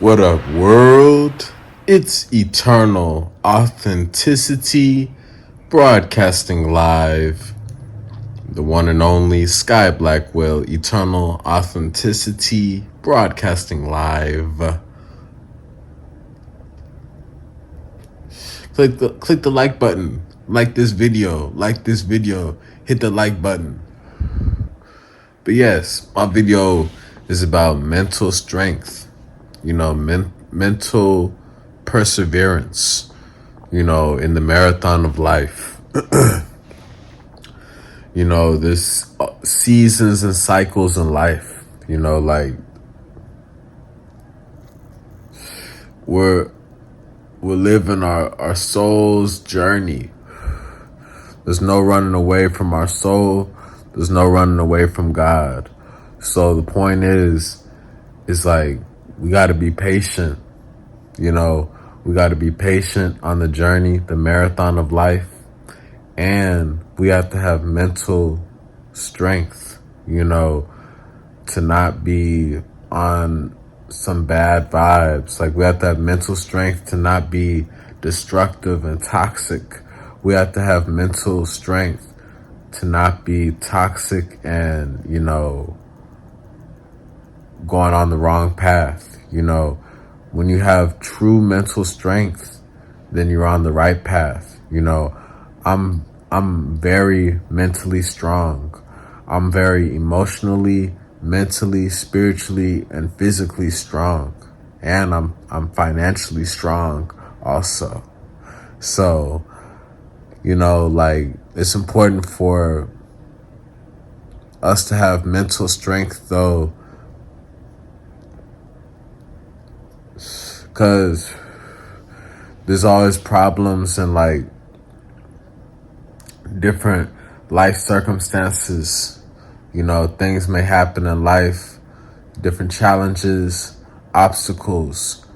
What up, world? It's Eternal Authenticity, broadcasting live. The one and only Sky Blackwell, Eternal Authenticity, broadcasting live. Click the like button. Like this video. Hit the like button. But yes, my video is about mental strength. Mental perseverance, in the marathon of life. This seasons and cycles in life, like we're living our soul's journey. There's no running away from our soul. There's no running away from God. So the point is like, we got to be patient. We got to be patient on the journey, the marathon of life. And we have to have mental strength, to not be on some bad vibes. Like, we have to have mental strength to not be destructive and toxic. We have to have mental strength to not be toxic and, going on the wrong path. When you have true mental strength, then you're on the right path. I'm very mentally strong. I'm very emotionally, mentally, spiritually, and physically strong. And I'm financially strong also. So, it's important for us to have mental strength though, because there's always problems and different life circumstances. Things may happen in life, different challenges, obstacles,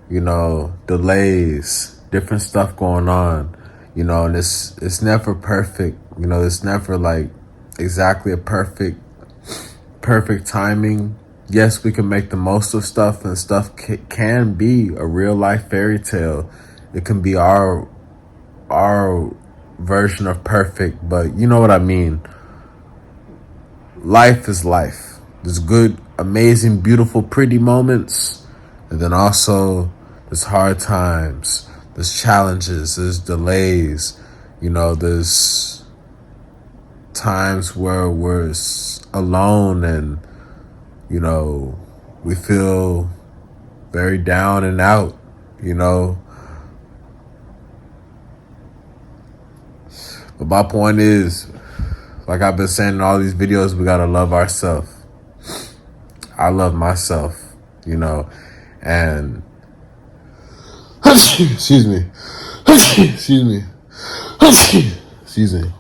delays, different stuff going on, and it's never perfect. It's never exactly a perfect timing. Yes, we can make the most of stuff, and stuff can be a real life fairy tale. It can be our version of perfect, but you know what I mean. Life is life. There's good, amazing, beautiful, pretty moments, and then also there's hard times, there's challenges, there's delays. There's times where we're alone and we feel very down and out. But my point is, like I've been saying in all these videos, we gotta love ourselves. I love myself, and excuse me, excuse me.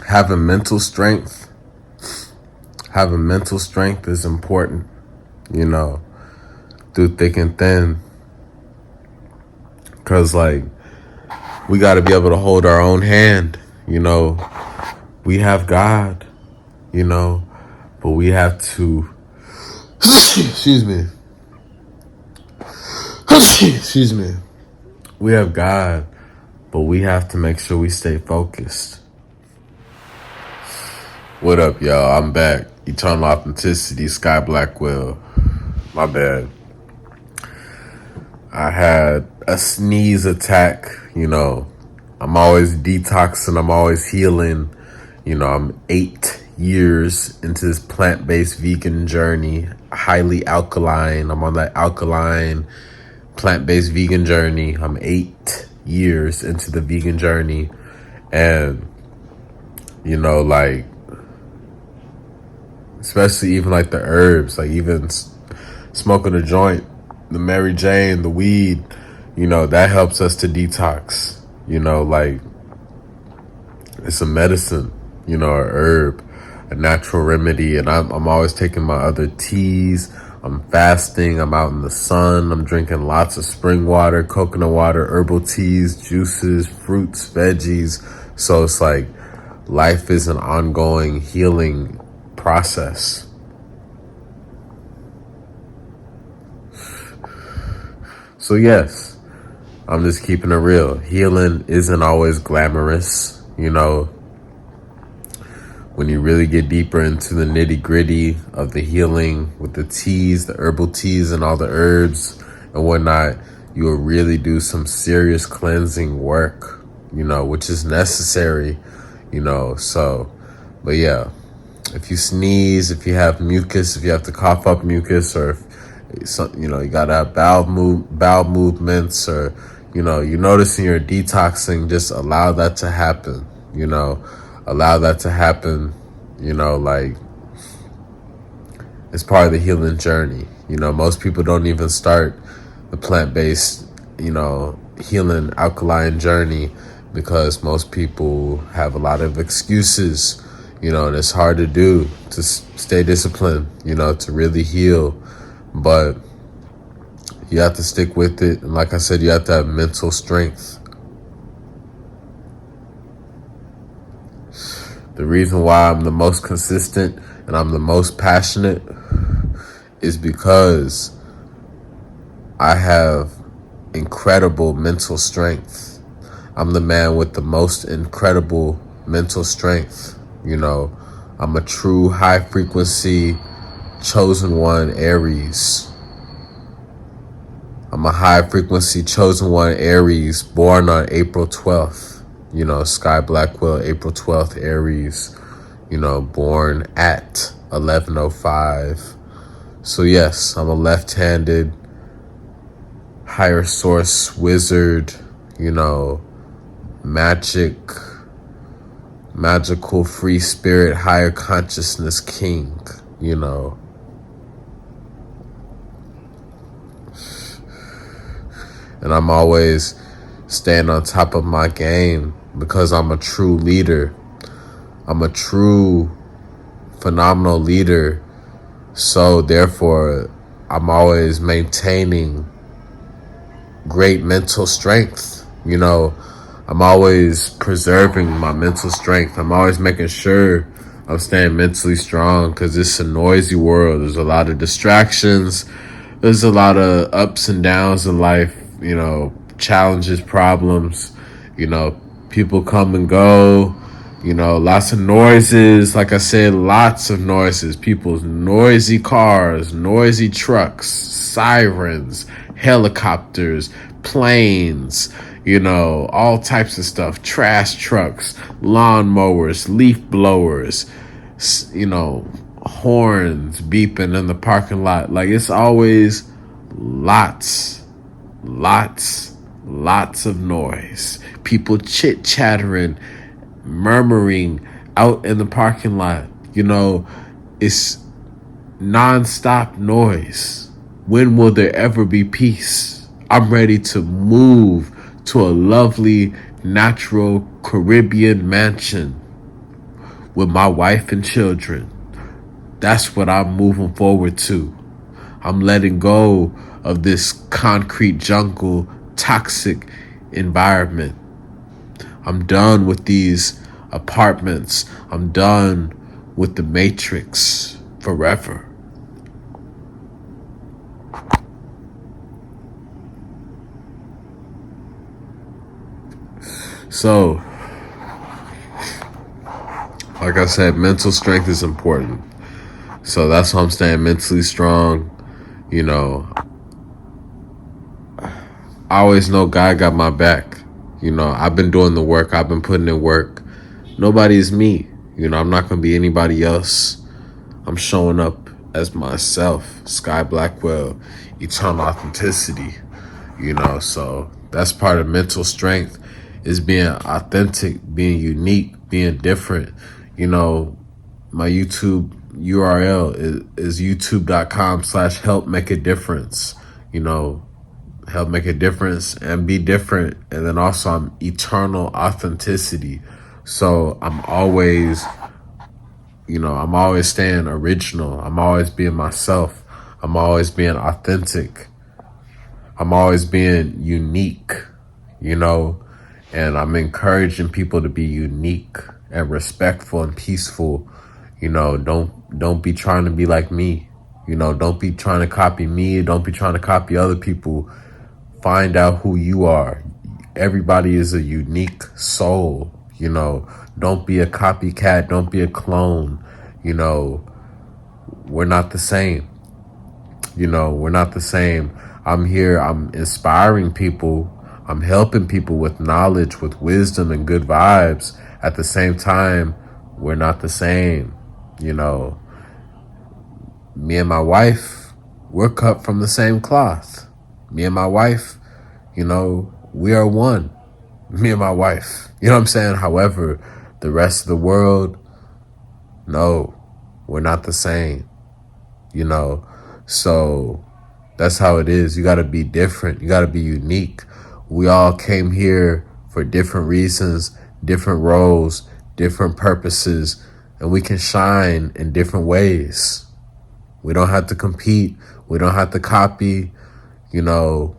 Having mental strength is important, through thick and thin, because we got to be able to hold our own hand. We have God, but we have to, excuse me, we have God, but we have to make sure we stay focused. What up, y'all? I'm back. Eternal Authenticity, Sky Blackwell. My bad. I had a sneeze attack. I'm always detoxing. I'm always healing. I'm 8 years into this plant-based vegan journey, highly alkaline. I'm on that alkaline plant-based vegan journey. I'm 8 years into the vegan journey. And, especially even the herbs, even smoking a joint, the Mary Jane, the weed, that helps us to detox. It's a medicine, a herb, a natural remedy. And I'm always taking my other teas. I'm fasting. I'm out in the sun. I'm drinking lots of spring water, coconut water, herbal teas, juices, fruits, veggies. So it's life is an ongoing healing process. So yes, I'm just keeping it real. Healing isn't always glamorous, when you really get deeper into the nitty gritty of the healing with the teas, the herbal teas and all the herbs and whatnot, you will really do some serious cleansing work, which is necessary, so, but yeah, if you sneeze, if you have mucus, if you have to cough up mucus, or if you gotta have bowel movements, or you're noticing you're detoxing, just allow that to happen. Allow that to happen. Like, it's part of the healing journey. Most people don't even start the plant-based, healing alkaline journey because most people have a lot of excuses. And it's hard to do, to stay disciplined, to really heal. But you have to stick with it. And like I said, you have to have mental strength. The reason why I'm the most consistent and I'm the most passionate is because I have incredible mental strength. I'm the man with the most incredible mental strength. I'm a true high frequency chosen one Aries. I'm a high frequency chosen one Aries, born on April 12th. Sky Blackwell, April 12th, Aries, born at 11:05. So yes, I'm a left-handed higher source wizard, magical free spirit, higher consciousness king, And I'm always staying on top of my game because I'm a true leader. I'm a true phenomenal leader. So therefore, I'm always maintaining great mental strength. I'm always preserving my mental strength. I'm always making sure I'm staying mentally strong because it's a noisy world. There's a lot of distractions. There's a lot of ups and downs in life, challenges, problems, people come and go, lots of noises. Like I said, lots of noises. People's noisy cars, noisy trucks, sirens, helicopters, planes, all types of stuff, trash trucks, lawnmowers, leaf blowers, horns beeping in the parking lot. Like, it's always lots of noise. People chit-chattering, murmuring out in the parking lot. It's non-stop noise. When will there ever be peace? I'm ready to move to a lovely, natural Caribbean mansion with my wife and children. That's what I'm moving forward to. I'm letting go of this concrete jungle, toxic environment. I'm done with these apartments. I'm done with the Matrix forever. So, like I said, mental strength is important. So that's why I'm staying mentally strong. I always know God got my back. I've been doing the work. I've been putting in work. Nobody's me. I'm not going to be anybody else. I'm showing up as myself. Sky Blackwell, eternal authenticity. So that's part of mental strength, is being authentic, being unique, being different. My YouTube URL is youtube.com/help make a difference. Help make a difference and be different. And then also I'm eternal authenticity. So I'm always staying original. I'm always being myself. I'm always being authentic. I'm always being unique, and I'm encouraging people to be unique and respectful and peaceful. Don't be trying to be like me. Don't be trying to copy me. Don't be trying to copy other people. Find out who you are. Everybody is a unique soul, you know. Don't be a copycat. Don't be a clone. You know, we're not the same. You know, we're not the same. I'm here. I'm inspiring people. I'm helping people with knowledge, with wisdom and good vibes. At the same time, we're not the same. You know, me and my wife, we're cut from the same cloth. Me and my wife, you know, we are one. Me and my wife. You know what I'm saying? However, the rest of the world, no, we're not the same. You know, so that's how it is. You got to be different. You got to be unique. We all came here for different reasons, different roles, different purposes, and we can shine in different ways. We don't have to compete. We don't have to copy. You know,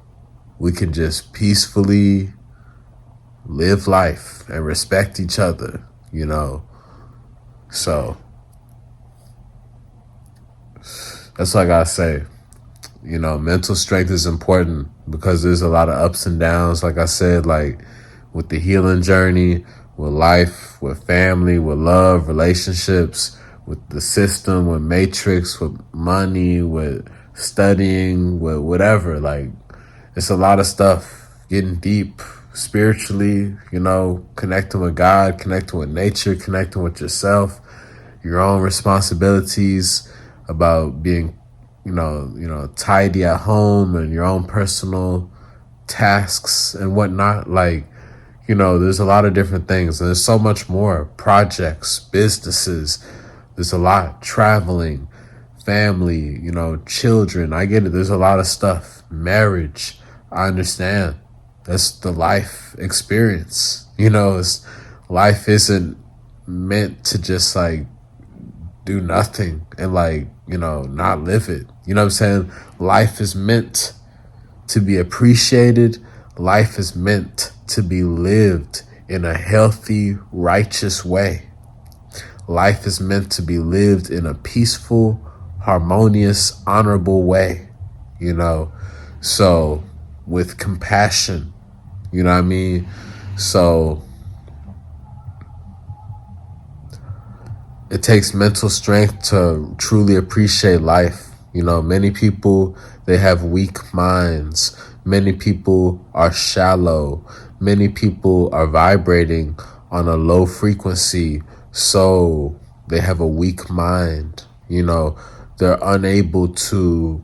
we can just peacefully live life and respect each other, you know. So that's what I gotta say. You know, mental strength is important because there's a lot of ups and downs, like I said, like with the healing journey, with life, with family, with love, relationships, with the system, with matrix, with money, with studying, with whatever. Like, it's a lot of stuff, getting deep spiritually, you know, connecting with God, connecting with nature, connecting with yourself, your own responsibilities about being, tidy at home and your own personal tasks and whatnot. Like, you know, there's a lot of different things, and there's so much more. Projects, businesses, there's a lot. Traveling, family, you know, children. I get it. There's a lot of stuff. Marriage, I understand. That's the life experience. You know, life isn't meant to just like do nothing and like, you know, not live it. You know what I'm saying? Life is meant to be appreciated. Life is meant to be lived in a healthy, righteous way. Life is meant to be lived in a peaceful, harmonious, honorable way, you know? So with compassion, you know what I mean? So it takes mental strength to truly appreciate life. You know, many people, they have weak minds. Many people are shallow. Many people are vibrating on a low frequency. So they have a weak mind. You know, they're unable to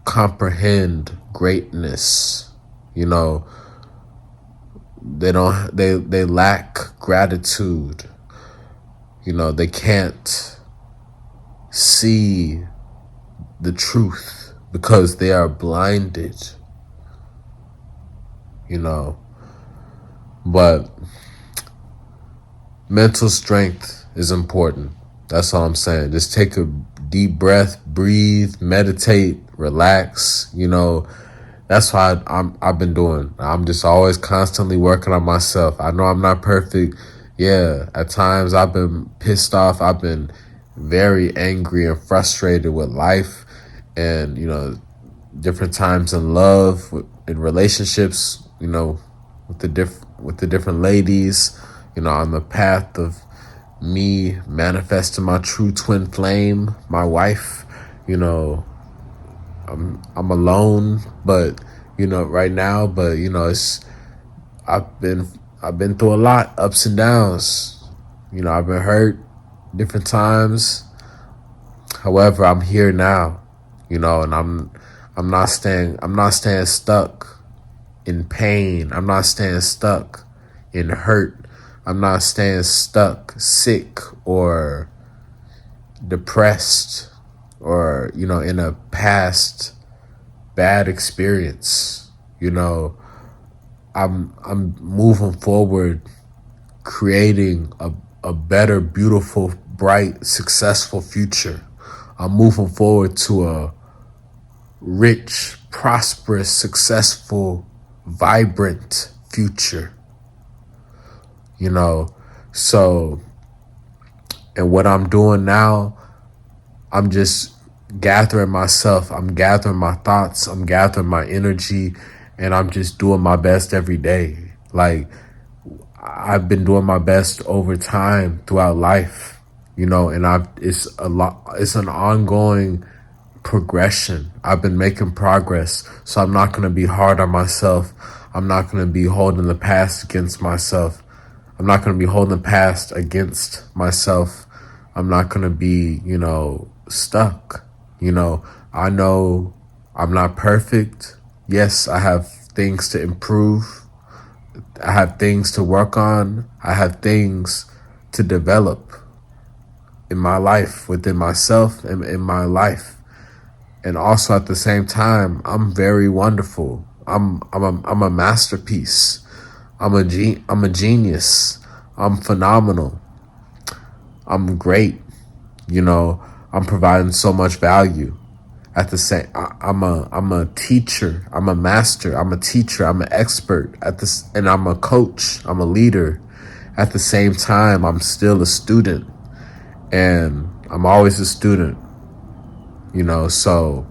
comprehend greatness. You know, they lack gratitude. You know, they can't see the truth because they are blinded, you know. But mental strength is important. That's all I'm saying. Just take a deep breath, breathe, meditate, relax, you know. That's what I've been doing. I'm just always constantly working on myself. I know I'm not perfect. Yeah, at times I've been pissed off. I've been very angry and frustrated with life, and you know, different times in love, in relationships. You know, with the different ladies. You know, on the path of me manifesting my true twin flame, my wife. You know, I'm alone, but you know, right now, but you know, I've been through a lot, ups and downs. You know, I've been hurt different times. However, I'm here now, you know, and I'm not staying stuck in pain. I'm not staying stuck in hurt. I'm not staying stuck sick or depressed or, you know, in a past bad experience. You know, I'm moving forward, creating a better, beautiful, bright, successful future. I'm moving forward to a rich, prosperous, successful, vibrant future. You know, so, and what I'm doing now, I'm just gathering myself. I'm gathering my thoughts. I'm gathering my energy. and I'm just doing my best every day. Like, I've been doing my best over time throughout life, and it's an ongoing progression. I've been making progress, so I'm not going to be hard on myself. I'm not going to be holding the past against myself. I'm not going to be holding the past against myself. I'm not going to be, stuck. I know I'm not perfect. Yes, I have things to improve. I have things to work on. I have things to develop in my life, within myself and in my life. And also at the same time, I'm very wonderful. I'm a masterpiece. I'm a genius. I'm phenomenal. I'm great. I'm providing so much value. At the same, I'm a teacher. I'm a master. I'm a teacher. I'm an expert at this, and I'm a coach. I'm a leader. At the same time, I'm still a student, and I'm always a student. So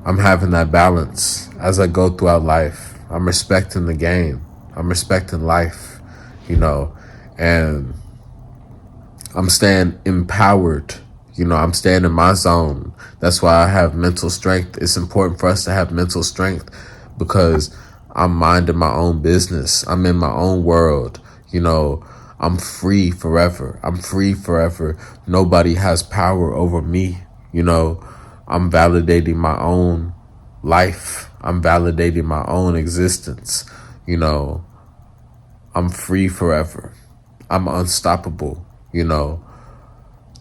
I'm having that balance as I go throughout life. I'm respecting the game. I'm respecting life, and I'm staying empowered. I'm staying in my zone. That's why I have mental strength. It's important for us to have mental strength because I'm minding my own business. I'm in my own world. I'm free forever. I'm free forever. Nobody has power over me. I'm validating my own life. I'm validating my own existence. I'm free forever. I'm unstoppable.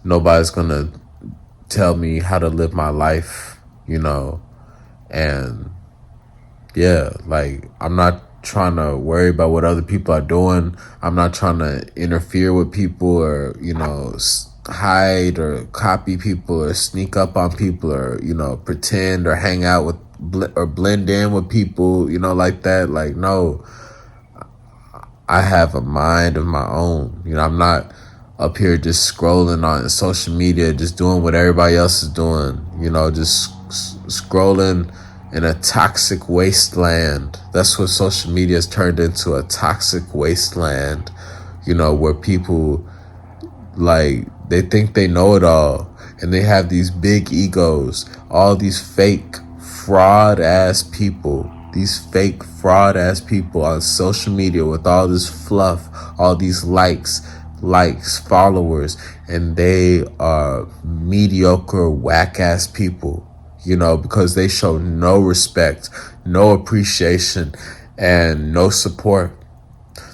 Nobody's gonna tell me how to live my life, and yeah, like, I'm not trying to worry about what other people are doing. I'm not trying to interfere with people or, hide or copy people or sneak up on people or, pretend or hang out with or blend in with people, like that. Like, no, I have a mind of my own. I'm not up here just scrolling on social media, just doing what everybody else is doing, just scrolling in a toxic wasteland. That's what social media has turned into, a toxic wasteland, where people, like, they think they know it all and they have these big egos, all these fake fraud ass people, on social media with all this fluff, all these likes, followers, and they are mediocre, whack ass people, because they show no respect, no appreciation, and no support.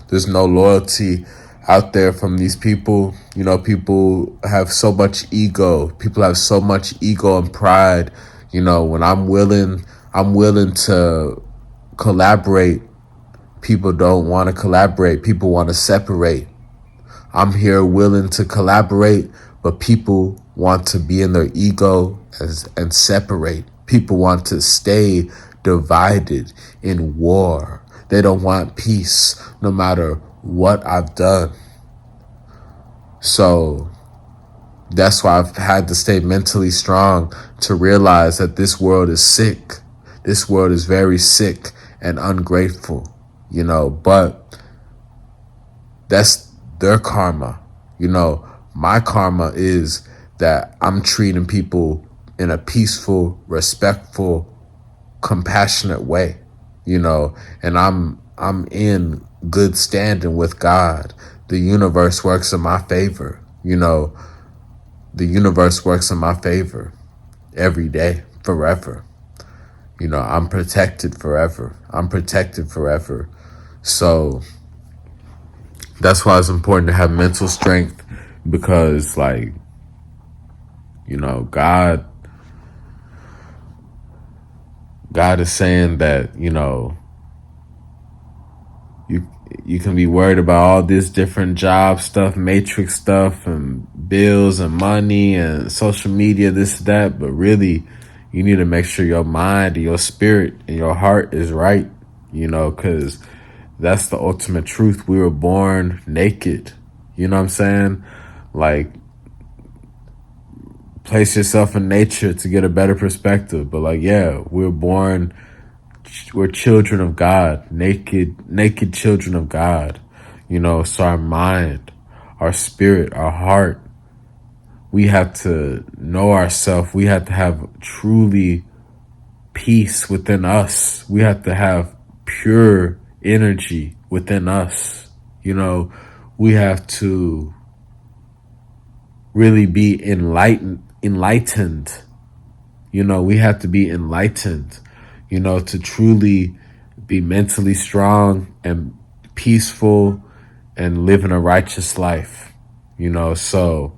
There's no loyalty out there from these people. People have so much ego. People have so much ego and pride. When I'm willing to collaborate, people don't want to collaborate. People want to separate. I'm here willing to collaborate, but people want to be in their ego and separate. People want to stay divided in war. They don't want peace, no matter what I've done. So that's why I've had to stay mentally strong to realize that this world is sick. This world is very sick and ungrateful, but that's their karma. My karma is that I'm treating people in a peaceful, respectful, compassionate way, and I'm in good standing with God. The universe works in my favor. The universe works in my favor every day, forever. I'm protected forever. I'm protected forever. So that's why it's important to have mental strength, because, like, God is saying that, you can be worried about all this different job stuff, matrix stuff, and bills and money and social media, this, that, but really, you need to make sure your mind and your spirit and your heart is right, because that's the ultimate truth. We were born naked. You know what I'm saying? Like, place yourself in nature to get a better perspective. But, like, yeah, we were born we're children of God, naked children of God. So our mind, our spirit, our heart, we have to know ourselves. We have to have truly peace within us. We have to have pure energy within us. We have to really be enlightened. We have to be enlightened, to truly be mentally strong and peaceful and living a righteous life. So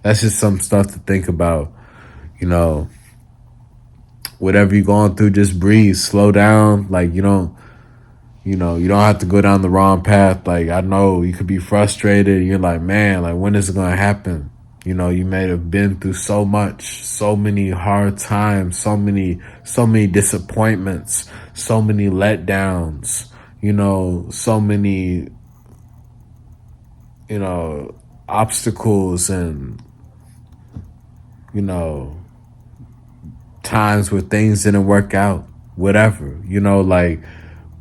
that's just some stuff to think about. Whatever you're going through, just breathe, slow down. Like, you don't have to go down the wrong path. Like, I know you could be frustrated. You're like, man, like, when is it going to happen? You may have been through so much, so many hard times, so many disappointments, so many letdowns, so many, obstacles and, times where things didn't work out, whatever,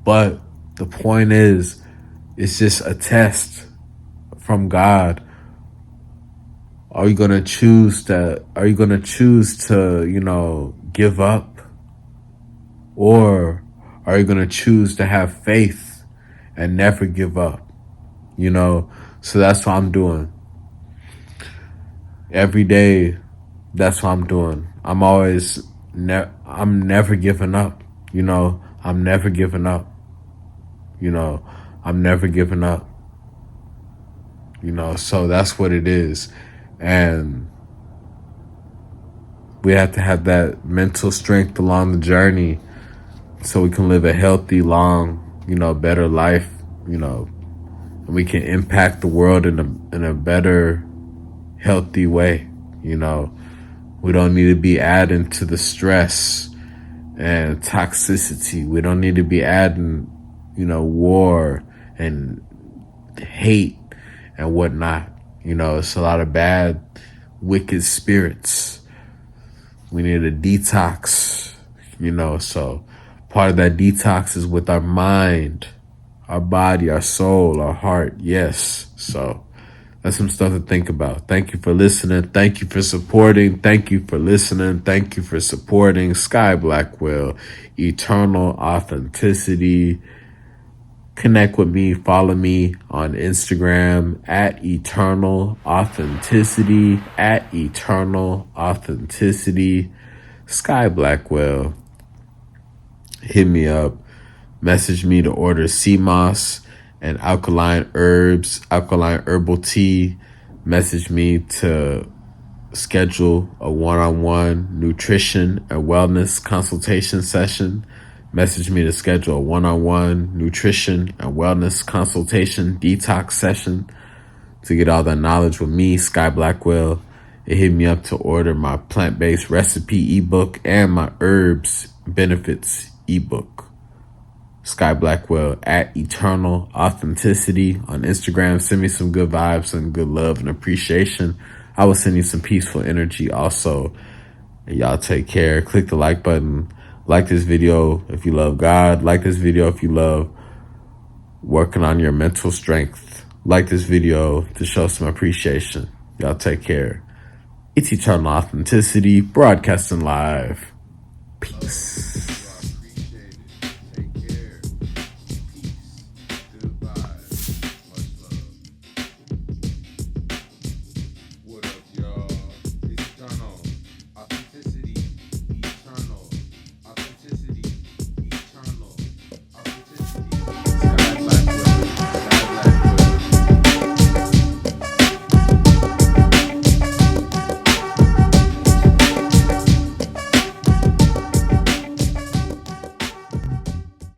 but the point is, it's just a test from God. Are you going to choose to give up? Or are you going to choose to have faith and never give up? So that's what I'm doing. Every day, that's what I'm doing. I'm never giving up. I'm never giving up. I'm never giving up. So that's what it is. And we have to have that mental strength along the journey so we can live a healthy, long, better life, and we can impact the world in a better, healthy way. We don't need to be adding to the stress and toxicity. We don't need to be adding, war and hate and whatnot. It's a lot of bad, wicked spirits. We need a detox, so part of that detox is with our mind, our body, our soul, our heart. Yes. So that's some stuff to think about. Thank you for listening. Thank you for supporting. Thank you for listening. Thank you for supporting Sky Blackwell, Eternal Authenticity. Connect with me. Follow me on Instagram at Eternal Authenticity, at Eternal Authenticity. Sky Blackwell. Hit me up. Message me to order sea moss and alkaline herbs, alkaline herbal tea. Message me to schedule a one-on-one nutrition and wellness consultation session. Message me to schedule a one-on-one nutrition and wellness consultation detox session to get all that knowledge with me, Sky Blackwell. And hit me up to order my plant-based recipe ebook and my herbs benefits ebook. Sky Blackwell at Eternal Authenticity on Instagram. Send me some good vibes and good love and appreciation. I will send you some peaceful energy also. And y'all take care. Click the like button. Like this video if you love God. Like this video if you love working on your mental strength. Like this video to show some appreciation. Y'all take care. It's Eternal Authenticity, broadcasting live. Peace.